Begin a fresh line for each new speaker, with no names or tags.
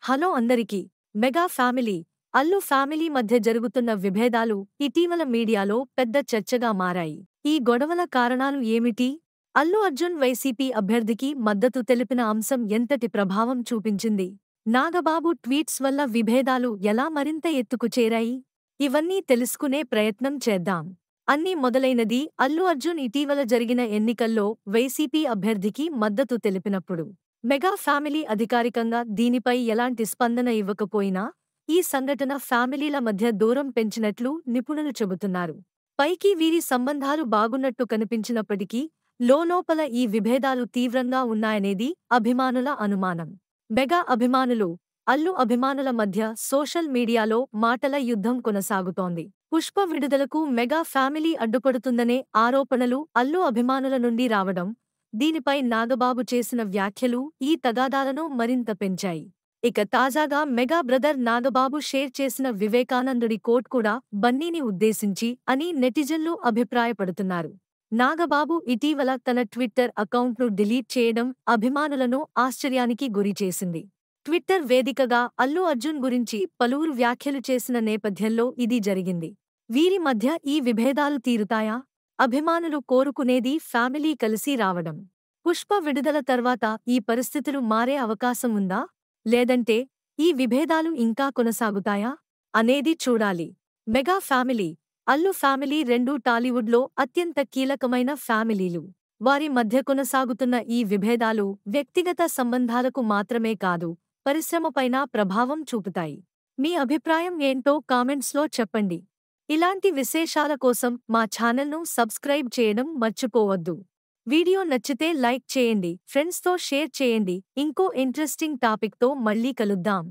Hello అందరికీ. Mega family, Allu family మధ్య జరుగుతున్న విభేదాలు ఇటీవల మీడియాలో పెద్ద చర్చగా మారాయి. ఈ గొడవల కారణాలు ఏమిటి? అల్లు అర్జున్ వైసీపీ అభ్యర్థికి మద్దతు తెలిపిన అంశం ఎంతటి ప్రభావం చూపించింది? నాగబాబు ట్వీట్స్ వల్ల విభేదాలు ఎలా మరింత ఎత్తుకు చేరాయి? ఇవన్నీ తెలుసుకునే ప్రయత్నం చేద్దాం. అన్నీ మొదలైనది అల్లు అర్జున్ ఇటీవల జరిగిన ఎన్నికల్లో వైసీపీ అభ్యర్థికి మద్దతు తెలిపినప్పుడు. మెగా ఫ్యామిలీ అధికారికంగా దీనిపై ఎలాంటి స్పందన ఇవ్వకపోయినా, ఈ సంఘటన ఫ్యామిలీల మధ్య దూరం పెంచినట్లు నిపుణులు చెబుతున్నారు. పైకి వీరి సంబంధాలు బాగున్నట్టు కనిపించినప్పటికీ, లోలోపల ఈ విభేదాలు తీవ్రంగా ఉన్నాయనేది అభిమానుల అనుమానం. మెగా అభిమానులు, అల్లు అభిమానుల మధ్య సోషల్ మీడియాలో మాటల యుద్ధం కొనసాగుతోంది. పుష్ప విడుదలకు మెగా ఫ్యామిలీ అడ్డుపడుతుందనే ఆరోపణలు అల్లు అభిమానుల నుండి రావడం, దీనిపై నాగబాబు చేసిన వ్యాఖ్యలు ఈ తగాదాలను మరింత పెంచాయి. ఇక తాజాగా మెగా బ్రదర్ నాగబాబు షేర్ చేసిన వివేకానందుడి కోట్ కూడా బన్నీని ఉద్దేశించి అని నెటిజన్లు అభిప్రాయపడుతున్నారు. నాగబాబు ఇటీవల తన ట్విట్టర్ అకౌంట్ను డిలీట్ చేయడం అభిమానులను ఆశ్చర్యానికి గురిచేసింది. ట్విట్టర్ వేదికగా అల్లు అర్జున్ గురించి పలువురు వ్యాఖ్యలు చేసిన నేపథ్యంలో ఇది జరిగింది. వీరి మధ్య ఈ విభేదాలు తీరుతాయా? అభిమానులు కోరుకునేది ఫ్యామిలీ కలిసి రావడం. పుష్ప విడుదల తర్వాత ఈ పరిస్థితులు మారే అవకాశం ఉందా? లేదంటే ఈ విభేదాలు ఇంకా కొనసాగుతాయా అనేది చూడాలి. మెగా ఫ్యామిలీ, అల్లు ఫ్యామిలీ రెండూ టాలీవుడ్లో అత్యంత కీలకమైన ఫ్యామిలీలు. వారి మధ్య కొనసాగుతున్న ఈ విభేదాలు వ్యక్తిగత సంబంధాలకు మాత్రమే కాదు, పరిశ్రమపైనా ప్రభావం చూపుతాయి. మీ అభిప్రాయం ఏంటో కామెంట్స్లో చెప్పండి. ఇలాంటి విశేషాల కోసం మా ఛానల్ను సబ్స్క్రైబ్ చేయడం మర్చిపోవద్దు. వీడియో నచ్చితే లైక్ చేయండి, ఫ్రెండ్స్తో షేర్ చేయండి. ఇంకో ఇంట్రెస్టింగ్ టాపిక్తో మళ్ళీ కలుద్దాం.